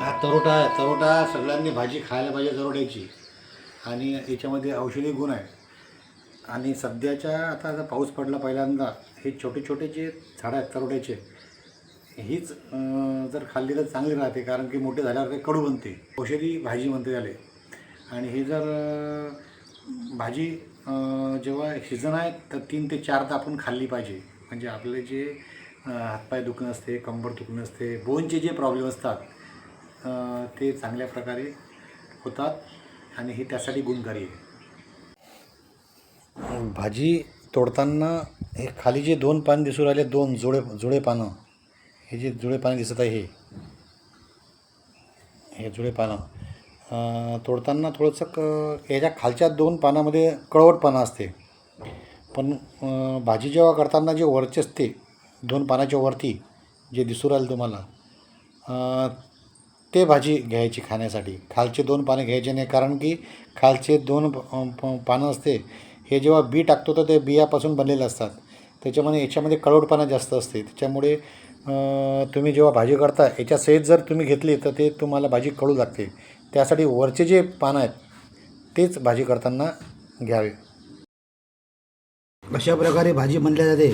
हा तरोटा आहे. तरोटा सगळ्यांनी भाजी खायला पाहिजे तरोट्याची. आणि याच्यामध्ये औषधी गुण आहे. आणि सध्याच्या आता जर पाऊस पडला पहिल्यांदा, हे छोटे छोटे जे झाडं आहेत तरोट्याचे, हीच जर खाल्ली तर चांगली राहते. कारण की मोठे झाल्यावर ते कडू बनते, औषधी भाजी म्हणते त्याला. आणि हे जर भाजी जेव्हा सीझन आहे तर 3 ते 4 तर आपण खाल्ली पाहिजे. म्हणजे आपले जे हातपाय दुखणं असते, कंबर दुखणं असते, बोनचे जे प्रॉब्लेम असतात ते चांगल्या प्रकारे होतात. आणि हे त्यासाठी गुणकारी आहे. भाजी तोडताना हे खाली जे 2 पान दिसून राहिले, 2 जुळे पानं, हे जे जुळे पानं दिसत आहे, हे जुळे पानं तोडताना थोडंसं ह्याच्या खालच्या 2 पानामध्ये कळवटपणा असते. पण भाजी जेव्हा करताना जे वरचे असते 2 पानाच्या वरती जे दिसून राहील तुम्हाला, ते भाजी घ्यायची खाण्यासाठी. खालचे 2 पाने घ्यायचे नाही, कारण की खालचे 2 पानं असते, हे जेव्हा बी टाकतो तर ते बियापासून बनलेले असतात. त्याच्यामुळे याच्यामध्ये कडवटपणा जास्त असते. त्याच्यामुळे तुम्ही जेव्हा भाजी करता याच्यासहित जर तुम्ही घेतली तर ते तुम्हाला भाजी कडू लागते. त्यासाठी वरचे जे पानं आहेत तेच भाजी करताना घ्यावे. अशा प्रकारे भाजी बनल्या जाते.